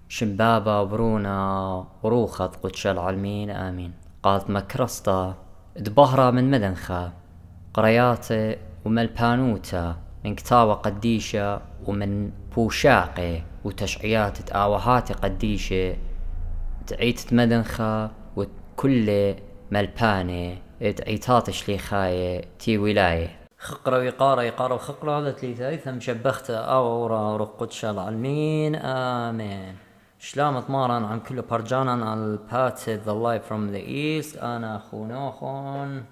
شمبابا وبرونا وروخط قدش العلمين آمين. قالت مكرسطة دبهرة من مدنخة قرياتي وملبانوتا من كتاوة قديشة ومن بوشاقي وتشعيات تآوهاتي قديشة تعيت مدنخة وكل ملباني تعيتات شليخاية تي ولاية خقرة ويقارة يقارة وخقرة هذا تليثاي ثم شبخت أورا رقدش العلمين آمين. شلام تمارن عن كل برجانا على البات the light from the east. أنا أخو نوخون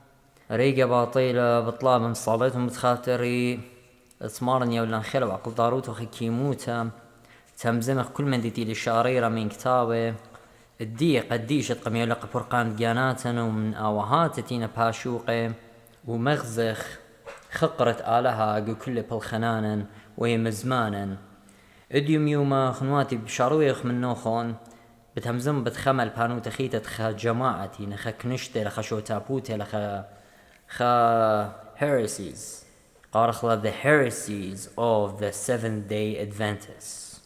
ريقة باطيلة بطلاب من صالتهم بتخاطري تمارن يولان خلو عقل داروت وخي كيموتا تمزمخ كل من ديتي للشاريرة من كتابه الدي قديش تقم يلقى برقان دياناتنا ومن آوهات تينا باشوقي ومغزخ خقرة آلها كل بالخنانا وهي مزمانا اديوم يوما خنواتي بشارويخ من نوخون بتهمزم بتخمل بانو تخيتة خا جماعتي نخا كنشتي لخا شو تابوتي لخا heresies قارخ the heresies of the Seventh Day Adventists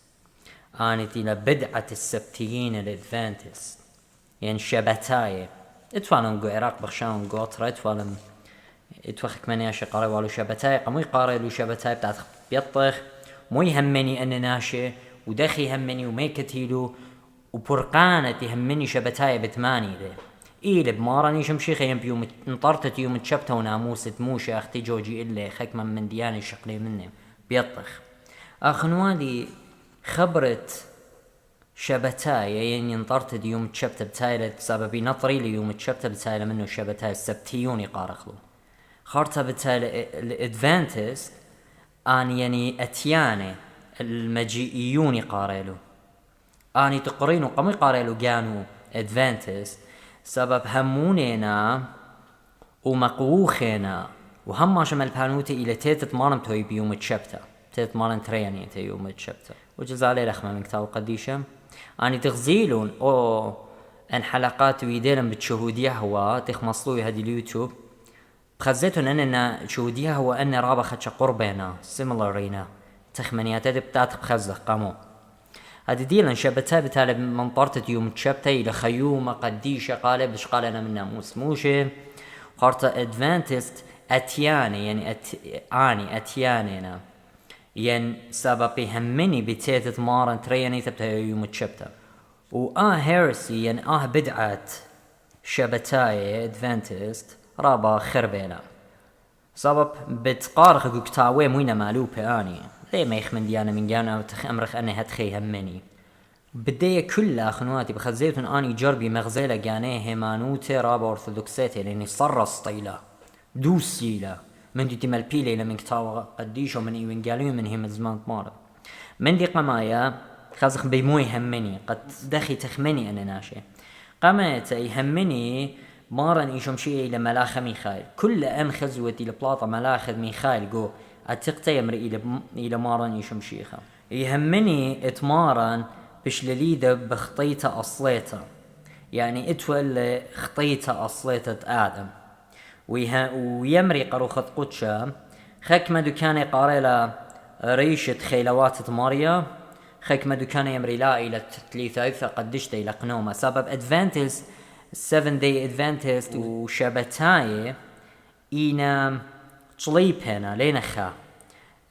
آنتي لبدعة السبتيين الادفانتست يعني شبتاية اتفالن قو عراق بخشان قو اطرا اتفالن اتوخك من ياشي قاري والو شبتاية قموي قاري لو شبتاية بتاعت بيطخ مو يهمني أن ناشي ودخي يهمني وميكتيلو وبرقانة يهمني شبتاية بتماني ذي إيل بمارني شمشيخة يوم انطرتت يوم تشبته وناموسة موشة أختي جوجي إلي خكما من دياني شقلي مني بيطخ أخنوالي خبرت شبتاية يعني انطرتت يوم تشبته بتايلة سببي نطري لي يوم تشبته بتايلة منه شبتاية السبتيوني قارخلو خارطة بتايلة الادفانتست آن يعني أتياني المجيئيون قاريلو آني تقرينو قمي قاريلو جانو أدفانتست سبب همونينا ومقوخينا وهم شمال بانوتي إلى تيتت مارم توي بيوم تشبتا تيتت مارم ترياني تي يوم تشبتا وجزالي لخمة من كتاب قديشة آني تغزيلون أو أن حلقات ويديلن بتشهودية هو تخمصلوي هادي اليوتيوب بخزيتون أننا شهوديها هو أن رابا خدش قربنا سيميلارينا تخمنيات بتاعت بخزة قامو هادي ديلا شبتها بتالي منطرة يوم تشبتي لخيومة قديشة قالب بش قالنا من ناموس موشي خارطة ادفانتست أتياني يعني آني أتيانينا ين سبب همني بتيتت مارن ترياني تبتها يوم تشبتا هيرسي ين بدعات شبتاي ادفانتست رابا خربينا سبب بتقارخ قوكتاوي موينا مالوبة آني ليه ما يخمن ديانا من جانا وتخمرخ أني هتخي همني بداية كلها خنواتي بخزيتون آني جربي مغزيلة جانيه هيمانوتي رابا أرثوذكسيتي لأني صرص طيلة دوسيلة من دي تمالبيلي لمن كتاوة قديش ومن إيوين قالوا من هم زمان تمارد من دي قمايا خازخ بيموي همني قد دخي تخمني أنا ناشي قمايا يهمني مارن إيشم شيء إلى ملاخ ميخائيل كل أن خزوتي لبلاطة ملاخذ ميخائيل جو أتقتي يمري إلى مارن إيشم شيخة يهمني اتمارن بش لليدة بخطيته أصليته يعني اتول خطيته أصليته آدم ويمري قروخة قدشة خك ما دكاني قاريلا ريشة خيلوات ماريا خك ما دكاني يمري لا إلى تليثة قدشت إلى قنومة سبب أدفانتس Seven Day Adventist وشبتاي إينا طليب هنا لينخا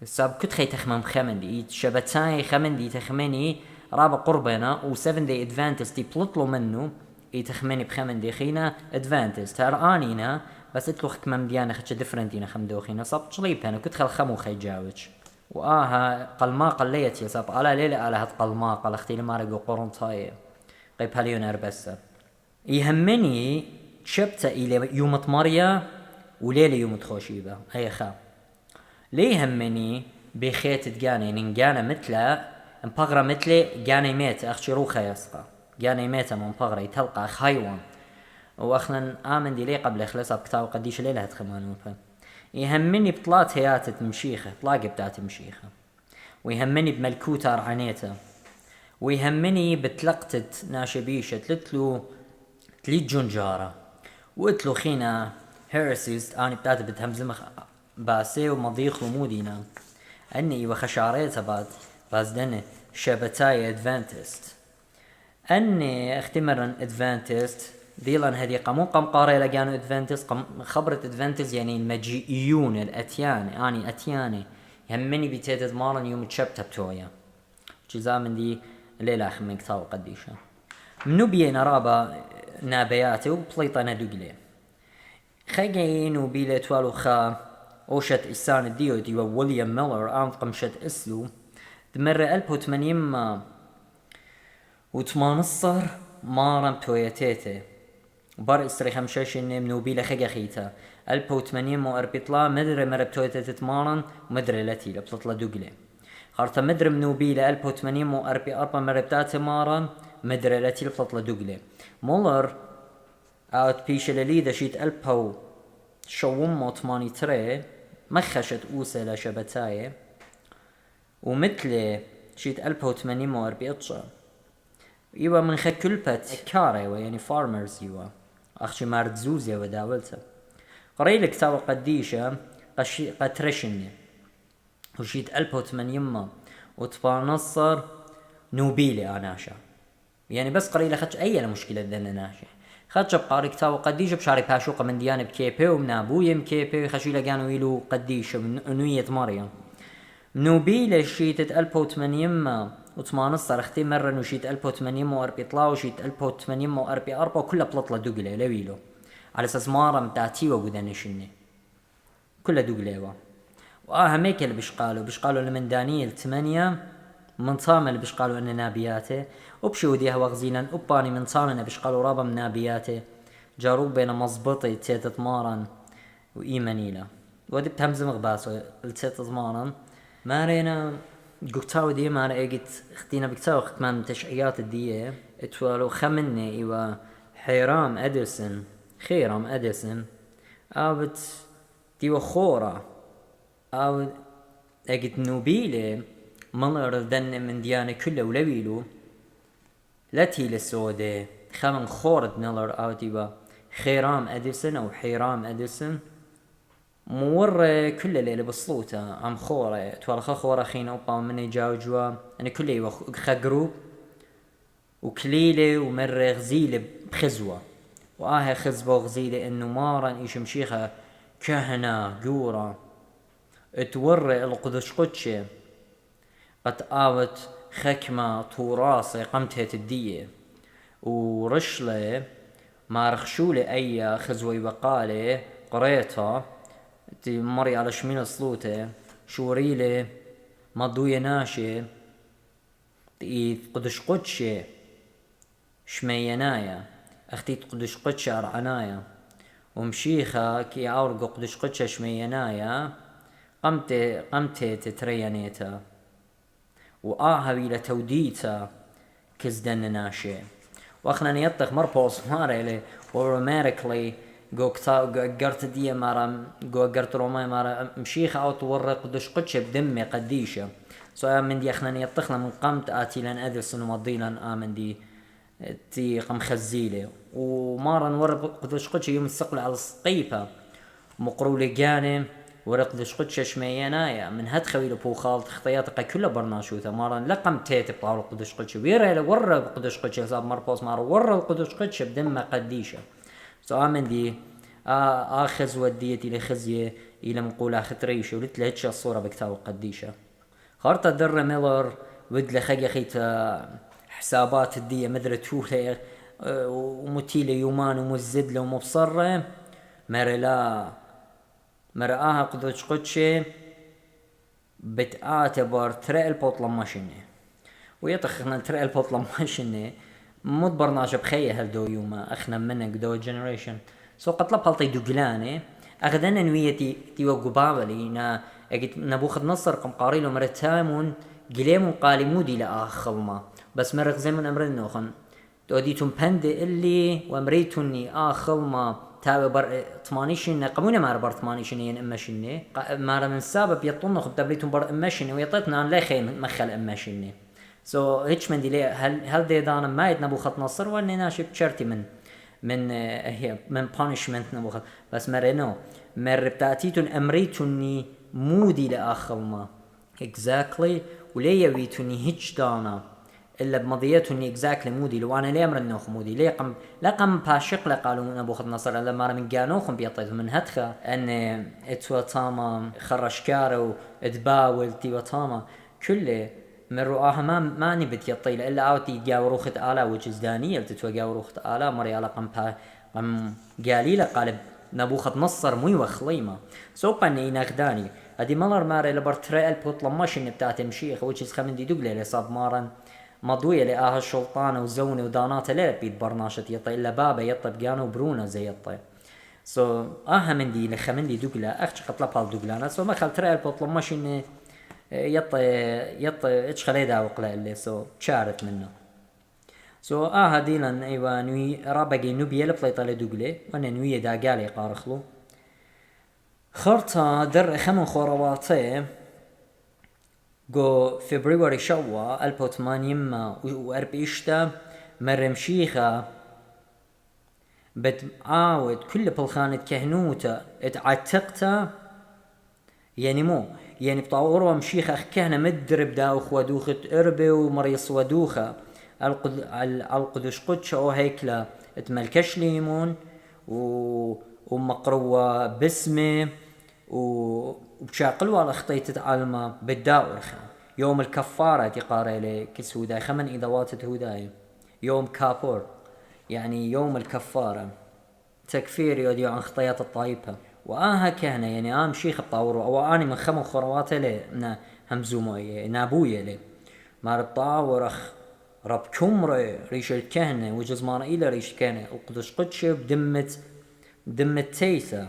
ساب كنت خي تخمم خمندي شبتاي خمندي تخمني رابع قربنا و Seven Day Adventist يبلطلو منه يتخمني بخمندي خينا Adventist هرانينا بس اتلو خكمم ديانا خدش ديفرنتينا خمدو خينا ساب طليب هنا كنت خلخمو خي جاوج قلماقة ليت يا ساب على ليلة على هاد قلماقة لاختي لمارقو قرنطاي قيب هاليون أربسة يهمني شبته إلى يوم تماريا وليلة يوم تخوشيبة هي خا ليه يهمني بخيت تجاني نجانا مثله انبغرة مثلي جاني ميت أخشي روخا يسقى جاني ميت من انبغرة يتلقى خايوان وأخنا آمن دي لي قبل إخلاص بكتاب قديش ليلة هتخمانون فهم يهمني بطلات هيات تمشيخة طلاق بتاعت مشيخة ويهمني بملكوتة رعنيته ويهمني بتلقتت ناشبيشة تلتلو تليت جونجارة وقتلو خينا هيرسيز آني بتاعت بتهمزمخ باسي ومضيخ ومودينا أني وخشاريتا بعد بازدني شبتاي أدفانتست أني اختمرا ادفانتست ديلان هذه قامون قام قاري لقانو ادفانتست قام خبرة ادفانتست يعني المجيئيون الأتياني أني أتياني يهمني بتيتد مارن يوم تشبت بتويا جزاء من دي ليلة أخي من كتاب قديشة منو بينا رابا نابياتي وبليطانا دوغلي خاقين وبيلي توالو خا اوشت إسان الديو ديو ويليام ميلر آن قمشت اسلو دمر 1818 مارم تويتيتي بار استري خمشاش اني منو بيلي خاقا خيتا 1840 مدري مرب تويتيتي مارن ومدري لاتي لبطلة دوغلي خارتا مدري منو بيلي 1844 مرب تاتي مارن مدري لاتي لبطلة دوغلي مولر اوت بيش لليدا شيت البو شوم موتماني تري مخشت اوسة لشبتاية ومثل شيت 1840 ايوا من خا كلبت كاري يعني فارمرز ايوا اخشي مارد زوزيا وداولتها قري الكتاب قديشة قترشني وشيت 1818 نوبيلي اناشا يعني بس قري لخدش اي مشكلة ذن ناشا خدش بقاري كتاب قديشة بشاري باشوقة من ديانة بكيبي ومن ابويا بكيبي خشي لقانو يلو قديشة من نوية مريم نوبيلي شيت 1818 اختي مرة نوشيت 1840 وشيت 1844 كلها بلطلة دوغلي لويلو على اساس مارا متاعتي وقدانشني كلها دوغلي هميك اللي بشقالوا لمن دانيال 8 من صام اللي بشقالوا ان نابياته وبشو ديها وغزيلا وباني من صامنا بشقالوا رابا من نابياته جاروب بين مزبطي تيتت مارا وإيمانيلا ودي بتهمزم غباسو التيتت مارا مارينا قلتاو دي مارا ايقت اختينا بكتاو ختمام تشعيات الدية اتوالو خمني ايوا خيرام اديسون اوت ديوا خورا او ايقت نوبيلي ملر دن من ديانة كله ولويلو لاتي للسودة خمن خورد ملر او ديوا خيرام اديسون او حيرام اديسون مور كل ليلة بصلوته عم خورة توالخ خورة خينا وقام مني جاوجوا أنا كل خجروب وكليلة ومر غزيلة بخزوة خزبة وغزيلة إنه مارا إيش مشيخة كهنة جورة تور القدش قدشة قد آوت خكمة طوراسة قمتها الدية ورشلة ما رخشولة أي خزوة وقالة قريتها تي مري على شمين صلوته شوريلي مضوية ناشي تي قدش قدشة شمينايا اختي قدش قدشة ارعنايا ومشيخة كي عورقو قدش قدشة شمينايا قمت تتريانيتا وآهوي لتوديتا كزدن ناشي واخنا نيطق مربوص ماريلي ورومانيكلي قرت دي مارا قرت روماي مارا مشيخة او تورق قدش قدشة بدمي قديشة سو من دي اخنا نيطخنا من قامت اتي لان ادرسن ومضيلا امن دي تي قم خزيلي ومارا نورق قدش قدشة يوم السقل على السقيفة مقرولي جاني ورق قدش قدشة شمينايا من هاد خويل بوخالت خطياتك كلها برناشوثة مارا لقم تيتي بطاول قدش قدشة ويرا ورق قدش قدشة صاب مربوص مارا ورق قدش قدشة بدمي قديشة سو آمن دي آخذ وديتي إلى خزية إلى مقولة خطريشة ولت لهتش الصورة بكتاب قديشة خارطة در ميلر ود لخيا خيت حسابات الدية مدرة هولي ومتيلة يومان ومزدلة ومبصرة مرآها قدوش قدشة بتعتبر ترى البوطلة ماشيني ويطخنا ترى البوطلة ماشيني مود برنامج بخيه هالدو يوما اخنا منك دو جنريشن سو قطلب هالطي دوغلاني اخذنا نويتي تيو قبابلي نا اجت نبوخذ نصر قم قاريلو مرتامون قليمون قالي مودي لاخلما بس مرق زمن امرن نوخن توديتم بند اللي وامريتوني اخلما تاوي بر 80 قمونا مار بر 80 ين امشني مار من سبب يطنخ بدبليتم بر امشني ويطيتنا لا خيم مخل امشني سو هيتش من دي هل دي دانا ما نبوخذ نصر واني ناشب شرتي من هي من punishment نبوخذ بس مرينو مر بتاعتيتون امريتوني مودي لاخلما exactly وليا ويتوني هيتش دانا إلا بمضيته إني إكزاكتلي مودي لو أنا ليه أمر النوخ مودي ليه لقم باشق لقالوا من أبو خد نصر لما من جانوخم بيطيت من هتخا أن اتوا تاما خرشكارو اتباول تيوا تاما كله من رؤاها ما نبت يطيل إلا أوتي جاوروخت آلا وجزدانية تتوا جاوروخت آلا مري على قم قاليلا قالب نبوخد نصر مي وخليمة سوبا إني ناخداني هدي مالر ماري لبرتري البوت لماش إن بتاعت مشيخ وجز خمن دي دوغلي اللي صاب مارن مضوية لآها الشلطانة وزوني ودانات ليه بيت برناشة يطي إلا بابا يطي بقانو برونا زي يطي آها من دي لخمن دي دوغلا أخش قطلب هال دوغلانا ما خلتري البوت لماش إن يطي اتش خليدا وقلا اللي تشارت منه هديلا ايوا نوي رابقي نوبيا لبليطة لدوغلي وانا نوية دا قالي قارخلو خرطة در خمن خورواتي جو فبراير شوا 1840 مرمشيخة بتعاود كل بلخانة كهنوتا اتعتقتا يعني بطاوروا مشيخة كهنة مدرب داوخ ودوخة اربي ومريص ودوخة القدش قدش او هيكلا اتملكش ليمون ومقروة بسمه وبشاقلوا على خطية تتعلم بالداورخة يوم الكفارة تقاري لي كسوداي خمن إضوات هوداي يوم كابور يعني يوم الكفارة تكفير يوديو عن خطيات الطايبة كهنة يعني مشيخ بطاورو او اني من خمن خروات لي همزوموي نابوية لي مار بطاورخ رب كمرة ريش الكهنة وجزمان إلى ريش الكهنة القدس قدش دمة تيسا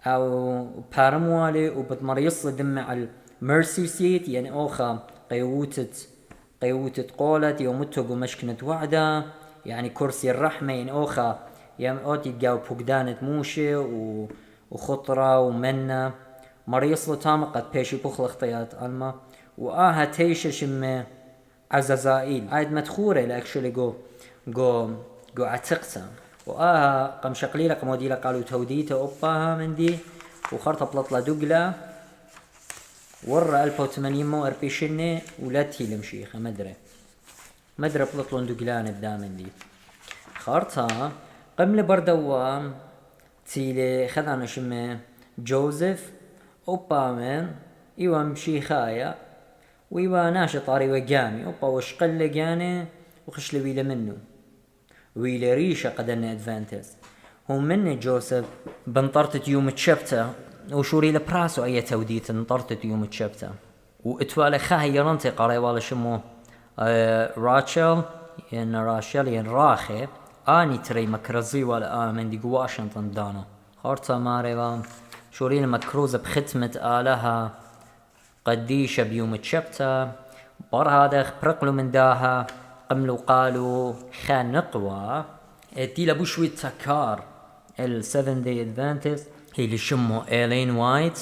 أو بارموالي وبتمريص دمة على الميرسي سيت يعني أوخا قيوتة قولت يومتو مشكنة وعدة يعني كرسي الرحمة يعني أوخا يام أوتي تجاو بوغدانة موشي وخطرة ومنة مريص لتام قد بيشي بخل اختيات ألما تيشة شمه عزازائيل عاد مدخورة لأكشلي جو عتقتا قم شقليلة قموديلة قالوا توديتا أوباها من دي وخرطة بلطلة دوغلا ورا 1840 ولاتي لمشيخة مدري بلطلون دوغلان بدامن دي خرطة قم لبردوا تيلي خذانا شمه جوزيف أوبامن إيوا مشيخايا ويبا ناشط طاري وجاني اوبا وشقل لجاني وخش لويله منه ويله ريشه قدرنا ادفانتس هم من جوزيف بنطرت يوم تشبته وشوري لبراسو اي توديت نطرت يوم تشبته واتوالي خاهي يرنتي قاري والا شمو راشل ين راخي اني تري مكرزي ولا من دي واشنطن دانا خارطة ماريبا شوري المكروزة بختمة آلها قديشة بيوم تشبتا بر هذا برقلوا من داها قملوا قالوا خان نقوى تيلا بوشوي تكار ال7 day Adventist هي اللي شمو إيلين وايت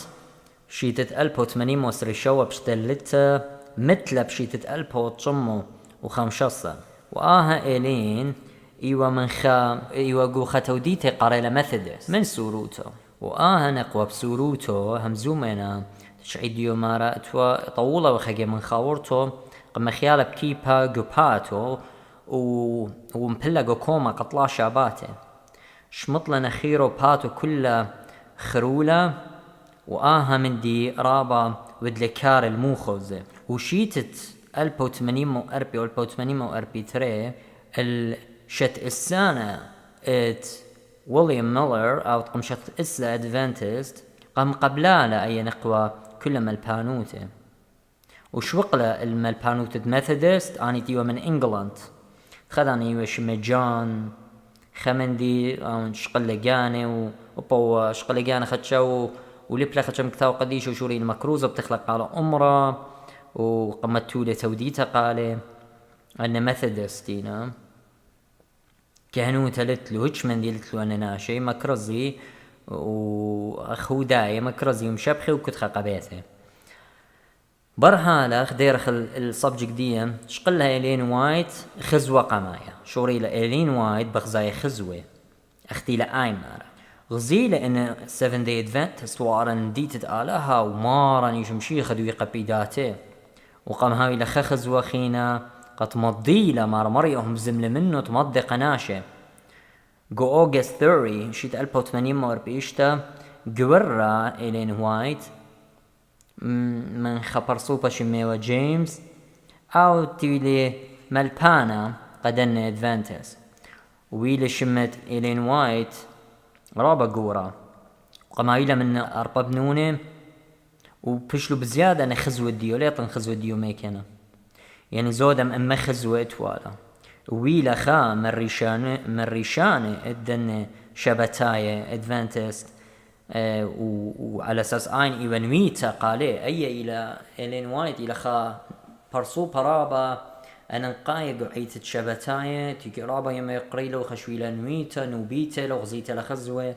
شيتة 1800 مصري شوى بشتلتها مثل بشيتة 1815 إيلين إيوا من إيوا جو توديتي قريلة ميثودست من سوروتو نقوى بسوروتو همزومنا تشعيديو مارا طولة وخجي من خاورتو قم خيالة بكيبا جوباتو ومبلا جو كوما قطلا شاباته شمطلنا خيرو باتو كل خرولة من دي رابا ودلكار الموخوزة وشيتت 1843 الشت السنة ويليام ميلر أو قمشت إسلا أدفانتست قام قبلالا أي نقوى كل مالبانوته وشوقلا المالبانوتة ميثودست أني تيوا من إنجلاند خذاني وشم جان خمندي شقلقاني وبو شقلقاني خدشو ولبلا خدشم كتاو قديش وشوري المكروزة بتخلق على أمرا وقمتو لتوديتا قالي أن ميثودستينا كهنو تلتلو هج من ديلتلو أنا ناشي مكرزي وأخو داي مكرزي ومشبخي وكتخا قبيته برهالة خديرخ الصبجك ديم شقلها إيلين وايت خزوة قمايا شوريلة إيلين وايت بغزاي خزوة اختي لآيمارة غزيلة إن 7 day Adventist وارن ديتت آلها ومارن يشمشي خدوي قبيداته وقام هاوي لخ خزوة خينا قتمضي له مريهم زمل منه تمضي قناشه جو أوغست 30 شيت 1840 جورا إلين وايت من خبر صوبة شميوة جيمس أو تيلي ملبانا قدن ادفانتس ويلي شمت إلين وايت رابا جورا قمايلة من أربا بنونة وبشلو بزيادة أنا خزوة ديو ليطن خزوة ديو ميكنا يعني زودة أما خزوة توالا ويلا خا مريشانة ادن شبتاية ادفانتست وعلى اساس اين ايوانويتا قالي اي الى الين وايت الى خا برصو برابا انا نقايق عيت شبتاية تقرابا يما يقريلو خشويلا نويتا نوبيتا لو غزيتا لخزوة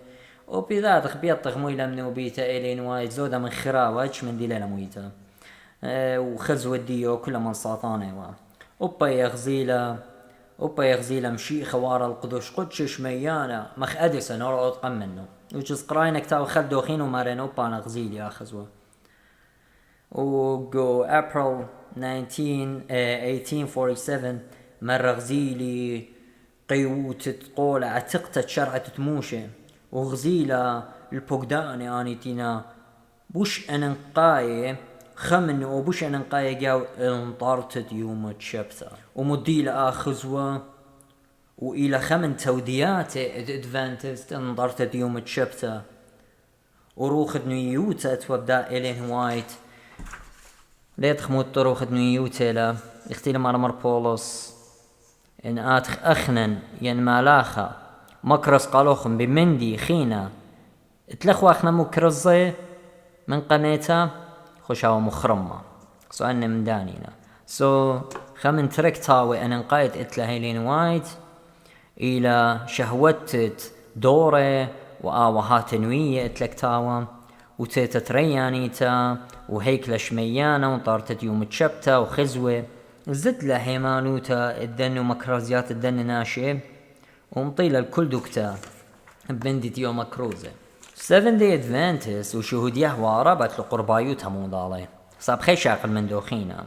وبذات خبيط تغمويلا من نوبيتا الين وايت زودة من خراواتش من ديلا لمويتا وخزوة ديو كل من ساطانة وبا يغزيلا مشي خوار القدوش قدشش ميانا مخ أدسا نورو أطقم منه وجز قراينك تاو خل دوخين ومارين أوبا نغزيلي آخزوه وقو أبريل 1847 مر غزيلي قيوت تقول عتقت شرعة تموشي وغزيلا البوغداني آني تينا بوش أننقاي خمن وبوش أننقاي جاو انطارتت يوم تشبتا ومديل آخزوه وإلى خمن توديات ادفانتست انطارتت يوم تشبتا وروخد نيوتا توبدا إلين وايت ليت خموت روخد نيوتا لا اختيل مرمر بولوس إن آتخ أخنن ين مالاخا مكرس قالوخم بمندي خينا اتلخوا أخنا مكرزي من قنيتا خوشاو مخرمة سؤالنا من دانينا خمن ترك تاوي أن انقايد اتلهيلين وايت إلى شهوتت دورة وآوهات نوية اتلكتاوى وتيتت ريانيتا وهيكلة شميانة وطارتت يوم تشبتا وخزوة زد لهيمانوتا الدن ومكرازيات الدن ناشئ ومطيلة الكل دكتا بندت يوم مكروزة 7 Day Adventist وشهود يهوى رابط لقربايوتها موضالي صاب خيش عقل من دوخينا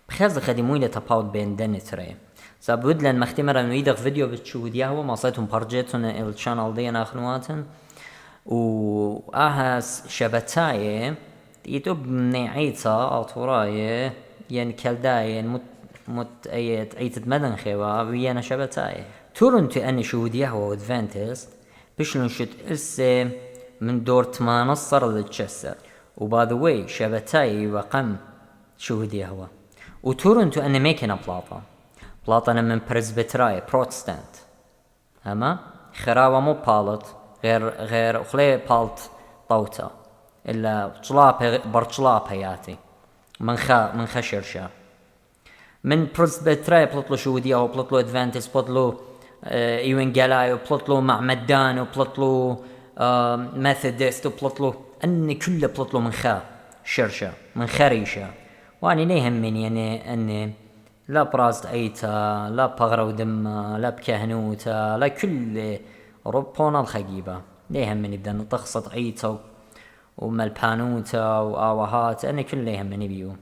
بخاز خدموي لتباوت بين دن تري صاب ودلن مختمرا نويدغ فيديو بتشهود يهوى ما صيتهم برجيتون الشانل دينا أخنواتن وآهاس شبتاية يتوب نعيتا أطوراية ين كالداية عيتت مدن خيوا ويانا شبتاية تورنتو أني شهود يهوى وادفانتست بشلون شت إسي من دور 8 صار للتشسر وباي ذا واي شبتاي وقم شهود يهوى وتورنتو أني ميكنا بلاطة أنا من بريسبتراي بروتستانت أما خراوة مو بالت غير وخلي بالت طوتا إلا برطلاب هياتي من خشرشا من بريسبتراي بلطلو شهود يهوى بلطلو ادفانتس بلطلو ايوانجيلاي وبلطلو معمدان وبلطلو ميثودست وبلطلو اني كله بلطلو من شرشة من خريشة واني لا يهمني يعني اني لا براست ايتا لا بغرة ودمة لا بكهنوتا لا كل ربونا الخجيبة لا يهمني بدنا نطخصت ايتا وملبانوتا واوهات اني كل لا يهمني بيو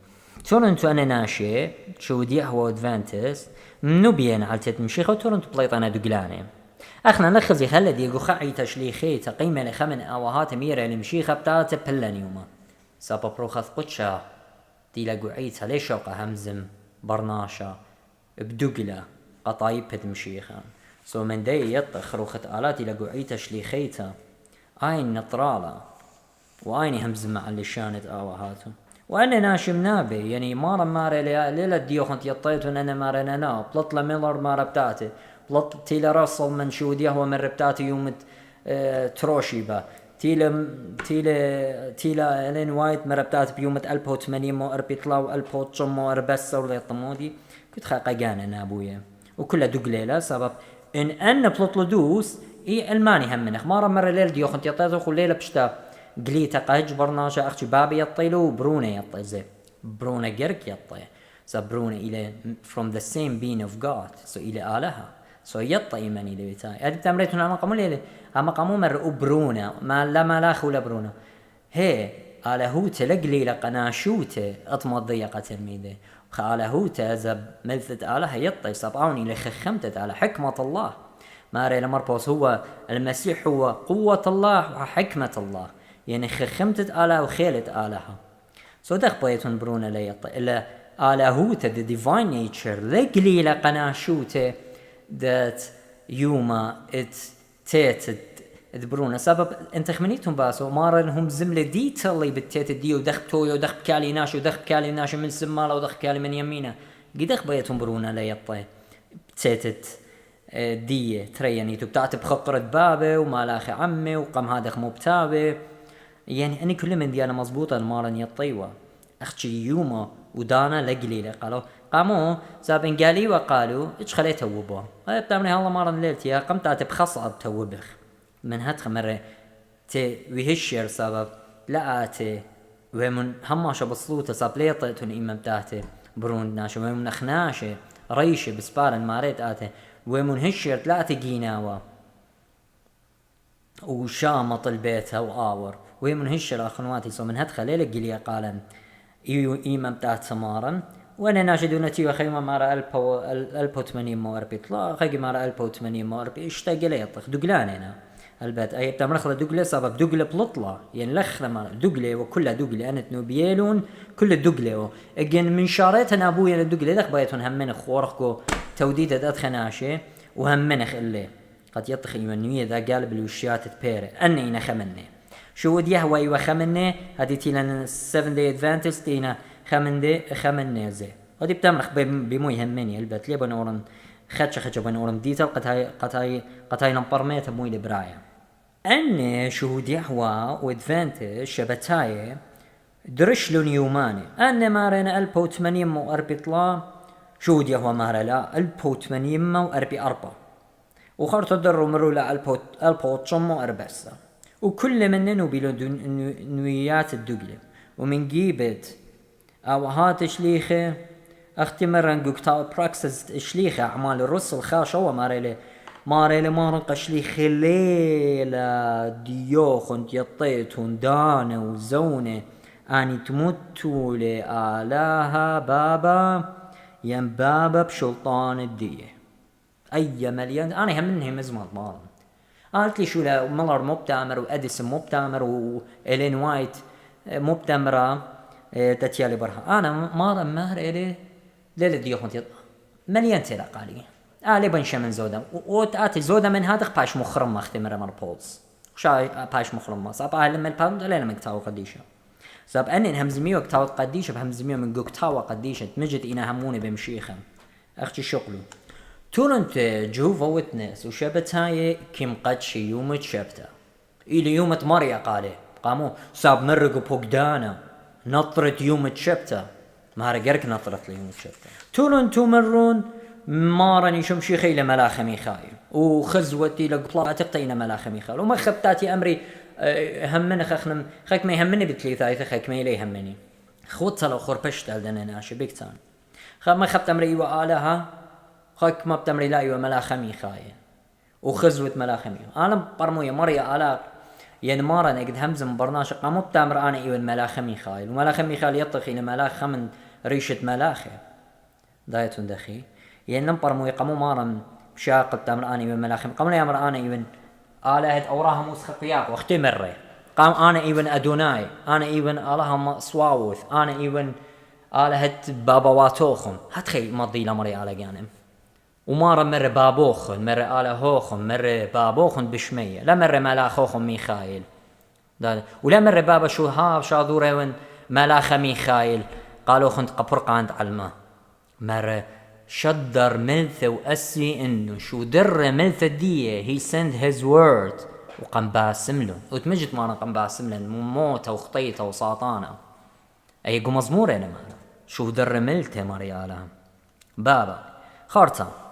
تورنتو أنا ناشئ شهود يهوى ادفانتست منو بين عالتت مشيخة تورنتو بليطانا دقلاني أخنا نخزي خلدي يقو خعي تشليخي تقيمة لخمن آوهات ميرا لمشيخة بتاعت بلان يوما سابا بروخث قدشا ديلا قعيتها ليش شوقة همزم برناشا بدقلة قطايب بت مشيخة من دي يطخ روخة آلاتي لقعي تشليخيتا آين نطرالة وآين همزم مع اللي شانت آوهاتو وأنا ناشم نابي يعني مارا مارا ليلة ديوخنت يطيتون أنا مارا نانا بلطلة ميلر مارا بتاعتي بلط تيلا راسل من شود يهوى من ربتاتي يوم تروشيبا تيلا إلين وايت من ربتاتي بيوم 1800 مو أربيطلاو 1900 مو أربسة ولا يطمودي كنت خاقا جانا نابويا وكلها دقليلة سبب إن بلطلو دوس الماني هم منخ مارا مارا ليلة ديوخنت يطيتو خو ليلة بشتا قليتا قاج برناشا أختي بابي يطيلو برونة يطي زي برونة جرك يطي برونة إلى from the same being of God إلى آلها يطي إيماني إلى بتاعي هذه تمريتون أما قاموا ليلة أما قاموا مر برونة ما لا خو لبرونة هي آلهوت لقلي لقناشوت أطمض ضيقة ترميده خاله تزب ملثت آله يطي صبعوني لخخمتت على حكمة الله ماري لمربوس هو المسيح هو قوة الله وحكمة الله يعني خخمتت آله وخيلت آلها سو دخ بيتون برونه ليطي إلا آلهوته the divine nature لقلي لقناشوته that يوما تيت برونه سبب انت خمنيتهم باسو مارنهم زملة ديتالي بالتيت دي ودخ تويو ودخ بكالي ناشو ودخ بكالي ناشو من سمالة ودخ بكالي من يمينه قدخ بيتهم برونه ليطي تيتت دي تريني تبتعت بخطرة بابه ومالاخي عمي وقم هذا مبتابه يعني أني كل من ديانا مزبوطة المارن يطيوة أختي يوما ودانا لقليلة قاموا سابن قالي وقالوا إيش خليته وبا بتعملي هالله مارن ليلتي قمت أتب خصعب توبخ من هاتخ مرة تي ويهشير سبب لا آتي ومن هماشة بصلوته ساب ليطيتون إمام تاتي برون ناشا ومن أخناشة ريشة بسبارن ماريت آتي ومن هشير تلاتي قيناوة وشامط البيت وآور ومن هشير أخنواتي سو من هاتخ ليلة قليا قالا إمام تات سمارا وانا ناشدونتي وخيما مارا ألبو 80 موربي طلا خيقي مارا ألبو 80 موربي اشتاق ليطخ دقلانينا البات اي بتمرخله دقله سبب دقله بلطله يعني لخله مال دقله وكلها دقله انا تنوبيلون كل دقله اجن من شاريتنا ابويا الدقله دخ بايتون همن خورخكو توديد ادخناشه وهمنخ اللي قد يطخ يمنيه ذا قالب الوشيات تبيره اني نخمنه شو ودي يهوى وخمنه هذه تيلان 7 day adventist تينا خمنه زي هذه بتمرخ بموي همني البات لي بنورن خدش بنورن ديتل قد هاي نمبرميت موي لبرايا أن شهود يهوى وادفانتج شبتاية درشلون يوماني أن مارينا 1800 وأربطلا شهود يهوى مارلا 1800 وأربعة وخرط الدر مروا لا 1840 وكل مننا بيلو نويات الدقلة ومن جيبت أو هات شليخة أختي مرن قوكتا براكسس شليخة أعمال الرسل خاشوا ماريلي مارن شليخة ليلة ديوخن يطيتون دانا وزونة أني تموتوا لآلاها بابا ين بابا بشلطان الدية أي مليون أنا هم منهم مزمات مارن قالت لي شو لا ملر مبتامر وأديسون مبتامر وإلين وايت مبتامرة تتيالي برها أنا مارن ماريلي ليلة ديوخن مليون تلا قالي آلي بنشا من زودا وتأتي زودا من هذا باش مخرم اختمر مربوز شاي باش مخرم ما صاب أهل من الباند لين من كتاو قديشة صاب أني همزميو كتاو قديشة بهمزميو من كتاو قديشة تمجد إنا هموني بمشيخم أختي شغلو تورنت جوفا ويتنس وشبتاي كم قدشي يوم تشبتا إلي يوم مريا قالي قامو صاب مرقو بوغدانا نطرت يوم تشبتا ما رجرك نطرت ليوم تشبتا تورنتو مرون مارني شمشي خيل ملاخ ميخائيل وخزوتي لقطلع تقطينا ملاخ ميخائيل وما خبتاتي أمري همني خخنم خيك ما يهمني بتليثايث خيك ما يلي همني خوت لو خربشت لدنا ناشي بيكتان ما خبت أمري وآلها خيك ما بتمري لا يو ملاخ ميخائيل وخزوت ملاخ ميخائيل أنا برموية مريا آلا يعني مارن قد همز مبرناش قامو بتامر أنا يو ملاخ ميخائيل وملاخ ميخائيل يطخي ملاخ من ريشة ملاخه دايتون دخي يعني نمبر مو يقامو مارن بشاق بتامر أنا يو ملاخ قامنا يامر أنا يو آلهة أوراها موسخقياق واختي مرة قام أنا يو أدوناي أنا يو آلهة صواوث أنا يو آلهة بابواتوخم هتخي مضي لمري على جانم ومارا مرة بابوخن مرة آلهوخن مرة بابوخن بشمية لا مرة ملاخوخن ميخائيل ولا مرة بابا شو هاب شاذورة ملاخ ميخائيل قالوا خنت قبرقاند علما مرة شدر ملث وأسي إنه شو در ملث ديه he sent his word وقام باسم له وتمجد مارا قام باسم له موته وخطيته وساطانه أي قو مزمورة أنا مانا شو در ملثه مريالها بابا خارتا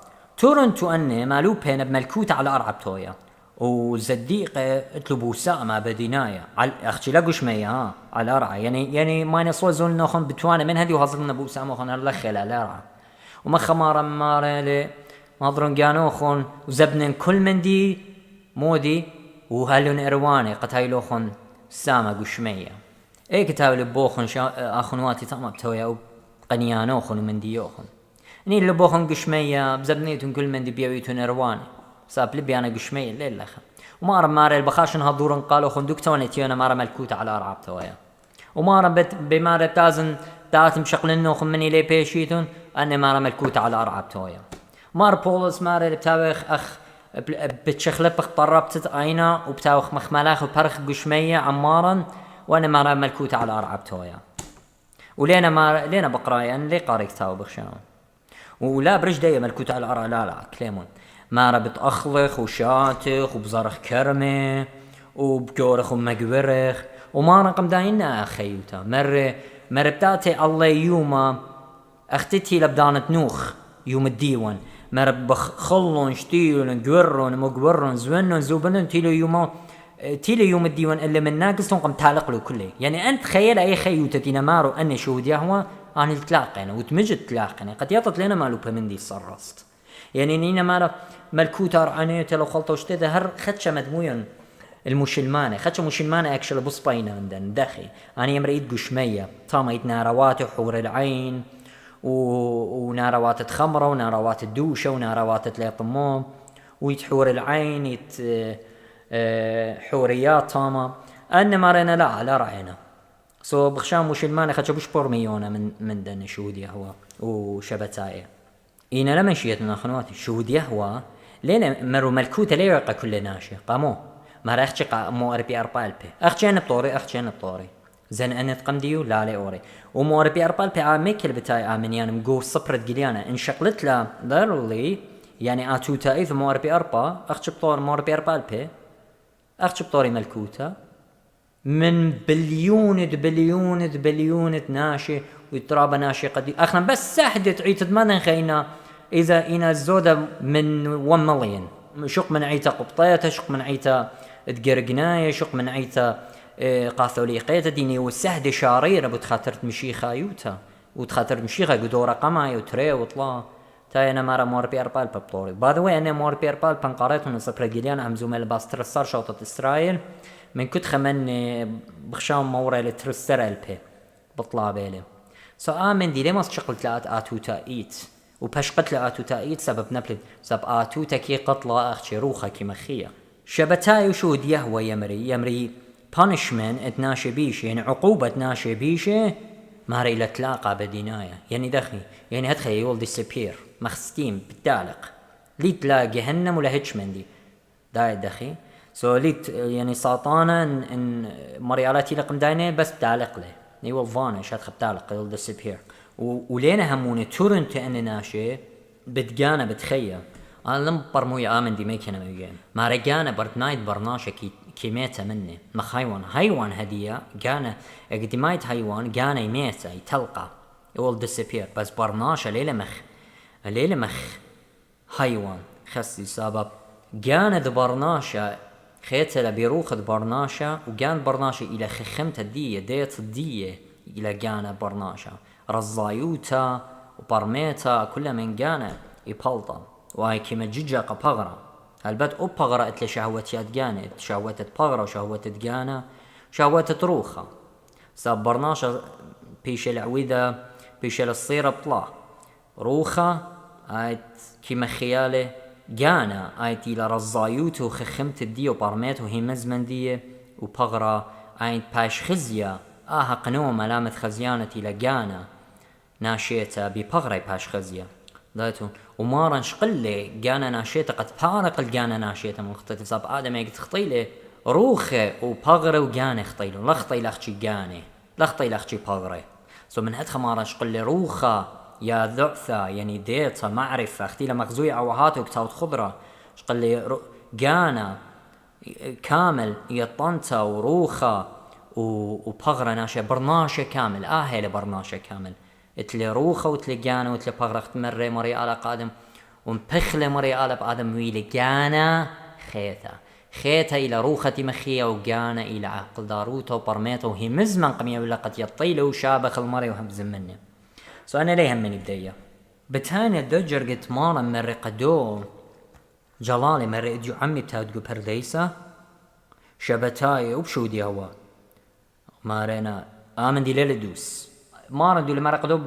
تورنتو أني مالو بين بملكوت على أرعب تويا وزديقة اطلبوا ساعة بديناية أختي لقوش مية على أرعى يعني ما نصوى زول ناخن بتوانا من هذي وهظلنا بو ساعة مخن هاللخل على أرعى وما خمارا مارلي ماضرون جانوخن وزبنن كل من دي مودي وهلون إرواني قد هايلوخن سامة قوش مية اي كتاب لبوخن أخنواتي طعم بتويا قنيانوخن ومن ديوخن اني اللي بوخن قشمية بزبنيتون كل من دي بيويتون ارواني ساب لبي انا قشمية الليل لخا ومارا مارا البخاشن هالدورن قالوا خندوك توانيتيونا مارا ملكوت على أرعاب توايا ومارا بمارا تازن تاتم شقلنوخن مني لي بيشيتون اني مارا ملكوت على أرعاب توايا مار بولس مارا بتاوخ اخ بتشخلبخ طربتت اينا وبتاوخ مخملاخ وبرخ قشمية عمارا وانا مارا ملكوت على أرعاب توايا ولينا ما لينا بقرايا لي قاري كتاب بخشان ولا برج داية ملكوت على الأرع لا كليمون مارا بتأخلخ وشاتخ وبزرخ كرمه وبكورخ ومقورخ ومارا قمداينا خيوتا مر بتاتي الله يوما اختتي لبدانة نوخ يوم الديوان مر بخلون شتيلون قورون مقورون زونون زوبنون تيلو يوم الديوان اللي من ناقص قم تعلق له كله يعني أنت خيال أي خيوتة تنمارو أني شهود يهوى عن التلاقين وتمجد تلاقين قد يطت لنا مالوبة من دي صرست يعني نينا مارا ملكوتة رعنيته لو خلطة وشتده هر خدشة مدموين المشلمانة خدشة مشلمانة أكشل بصبينا عندن دخي أنا يمريد قشمية طاميت ناروات حور العين وناروات خمرة وناروات الدوشة وناروات ليطموم ويتحور العين حوريات طامة أن مارنا لا على رعينا بخشام مشلمانة خدشة بشبور ميونة من دن شهود يهوى وشبتاية إينا لما شيتنا خنواتي شهود يهوى لينا مرو ملكوتة ليه يقع كل ناشي قامو مار أخشي مو أربي أربالبي أخشي أنا بطوري زين أنا تقم ديو لا لي أوري ومو أربي أربالبي عاميكل بتاي آمنيان مقو صبرت قليانا إن شقلت لا ضروري يعني آتو تايف مو أربي أربا أخشي بطور مو أربي أربالبي أخشي بطوري ملكوتة من بليون ناشي ويترابى ناشي قد أخنا بس ساحدة تعيد ما نخينا إذا إنا الزودة من 1 مليون شق من عيتا قبطية شق من عيتا تقرقناية شق من عيتا قاثوليقية ديني والسهدة شاريرة بتخاطرت مشيخة يوتا وتخاطرت مشيخة قدورة قماي وتري وطلا تاي أنا مارا مور بي أربال ببطوري باذوي أنا مور بي أربال بنقاريتهم نصبر قليان عم زوميل باستر الصار شوطة إسرائيل من كنت خمن بخشام مورا لترسر البي بطلع بيلي آمن دي لما شقلت لات آتوتا إيت وباش قتل آتوتا إيت سبب نبلد سبب آتوتا كي قتلا أخشي روخا كي مخية شبتاي وشود يهوى يمري punishment اتناشي بيشي يعني عقوبة ناشي بيشي ماري لتلاقى بديناية يعني دخي يعني هدخي يول disappear مخستيم بالتالق ليت لا جهنم ولا هيتش من دي داي دخي ليت يعني ساطانا ان مريالاتي لقم داينة بس تالق له يول vanish هدخل تالق يول disappear ولينا هموني تورنت ان ناشي بتجانا بتخيا أنا لم برموي آمن دي ميكنا ميجان ما رجعنا برتنايت برناشة كيميتا مني مخ هايوان هدية جانا اقدمايت هايوان جانا يميتا يتلقى يول disappear بس برناشة ليلة مخ هايوان خسي سبب جانا ذا برناشة خيتلا بيروخ ذا برناشة وجان برناشة إلى خخمت الدية ديت الدية إلى جانا برناشة رزايوتا وبرميتا كل من جانا يبلطم وهي كما جيجا قبغرة البت أبغرة إتل شهوتيات جانت شهوتت بغرة وشهوتت جانا شهوتت روخة سبرناشة بيش العويدة بيش الصيرة بطلع روخة آيت كما خياله جانا آيت إلى رزايوت وخخمت الدي وبرميت وهي مزمن دي وبغرة آيت باش خزية قنوة ملامة خزيانة إلى جانا ناشيتا ببغرة باش خزية ذاته ومارا شقلي جانا ناشيته قد بارق الجانا ناشيته من خطيته صاب آدم يقت خطيله روخه وبغره وجانا خطيله لخطي لخشي جاني لخطي لخشي بغره من هدخ مارا شقلي روخه يا ذعثة يعني ديتا معرفة اختيله مغزوية عوهاته وكتاوت خضرة شقلي جانا كامل يطنتا وروخه وبغره ناشيه برناشة كامل هيله برناشة كامل اتلي روخه وتلي جانا وتلي بغرخت مري مري على قادم ومبخله مري على بادم ويلي جانا خيتا الى روخه مخيه وجانا الى عقل داروته وبرميته وهي مزمن قميه ولا قد يطيله وشابخ المري وهمز منه انا ليه همني بدايه بتاني دجر قلت مارا مري قدو جلالي مري اديو عمي بتادقو برديسه شبتاي وبشودي هوا مارينا آمن دي ليلة دوس مارن دول مرة قدوب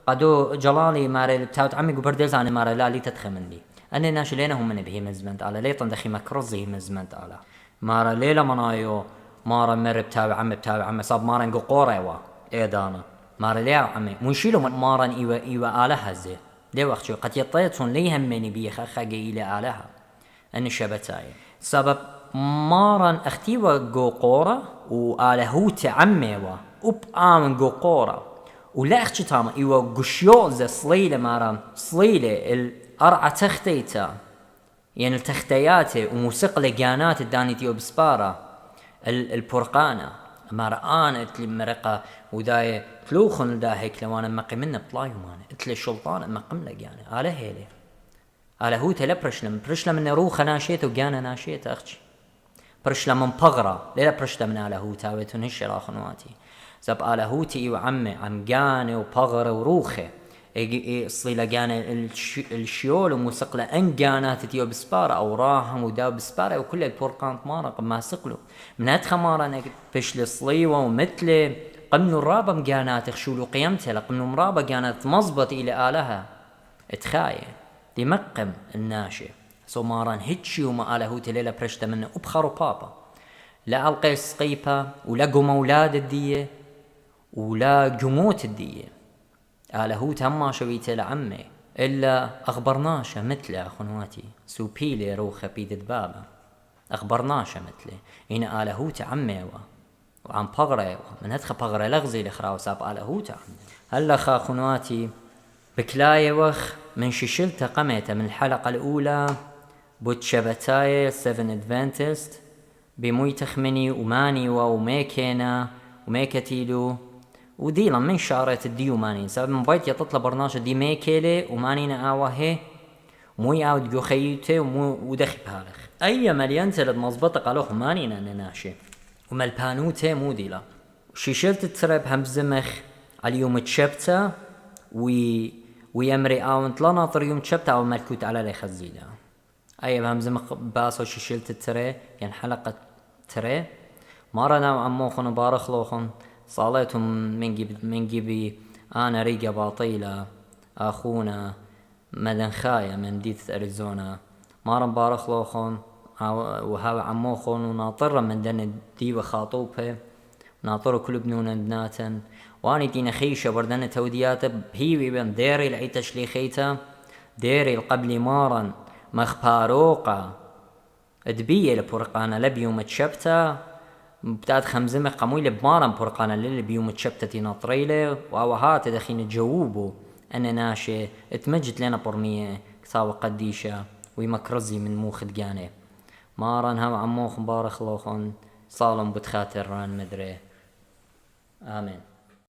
قدو جلالي ماري بتاوت عمي قبردلز أنا ماري لا لي تدخمن لي أنا ناش لينا هم نبهي مزمنت على لي تندخي مكرزي مزمنت على مارا ليلة منايو مارا مر بتاوي عمي صاب مارا نقو قوري وا إيدانا مارا ليه عمي منشيلو مارا إيوا آلها زي ليه وقت شو قد يطيتون لي همني بيخ أخاقي إلى آلها أن الشبتاي سبب مارا اختيوا قو قورا وآلهو تعمي وا آمن قو قورا ولا اختي تاما إيوا قشيوز صليلة مارا صليلة الأرعى تختيتا يعني التختياتي وموسيقى لقانات الدانيتيو بسبارة البرقانة مارا اتلي مرقة وداي تلوخن دا هيك لوانا مقي منا بطلايو مانا اتلي الشلطان مقم لك يعني على هيلي على هو تلا برشلم من روخة ناشيت وقانا ناشيت اختي برشلم من بغرة ليلا برشلم من على هو تاويتو نشرا خنواتي زب على هو تي وعمي عم قاني وبغرة وروخة صليلا قانا الشيول وموسقلة ان قانات تيو بسبارة او راهم وداو بسبارة وكل البرقان مارا قم ما سقلو من ادخل مارا انا بشل صليوة ومثل قمنو الرابة مقانات اخشولو قيمتها لقمنو مرابة قانات مضبط الى آلها اتخاية دي مقم الناشي سو ماران هيتشي وما آله تليلا برشتا منه ابخرو بابا لا القي سقيبة ولا قوم اولاد الدية ولا جموت الدية آله تهما شويت لعمي إلا أخبرناش مثل أخواتي سوبيلي روخة بيد بابا أخبرناش مثله إن آله تعمي وعن بغرة من هدخ بغرة لغزي لخراو ساب آله تعمي هلا أخواتي بكلاية وخ من ششلت قميته من الحلقة الأولى بوتشبتاي 7 Adventist بموي تخمني وماني وميكينا وميكتيلو وديلا من شارة الديو ماني سبب من بيت يطلع برنامج دي ميكيلي ومانينا آوهي موي آو ديو خيوتي ودخي بهالخ أي مليان تلد مظبطة قالوه مانينا نناشي ومالبانوتي مو ديلا شيشلت الترب همزمخ على يوم تشبتا ويمري آون طلا ناطر يوم تشبتا أو ملكوت على لي خزيدا أي همزمخ باسو شيشلت التري يعني حلقة تري مارنا عموخن بارخلوخن صالتهم من جيبي أنا ريقة باطيلة أخونا مدن خايا من ديث أريزونا مارن بارخلوخن وهاو عموخن وناطر من دن ديوة خاطوبة ناطر كل بنونا بناتن واني دينا خيشة بردن توديات بهيوي بين ديري العيتش لي خيتا ديري القبل مارن مخباروقة ادبية لبرقانا لبيوم تشبتا بتاعت خمزمة قمويلة بمارن برقانا للي بيوم تشبتتي ناطريلة وهات دخين تجاوبوا أنا ناشي اتمجد لنا برمية كساوة قديشة ويمكرزي من موخد جاني مارن هم عموخ مبارخ لوخن صالم بتخاتر ران مدري آمين.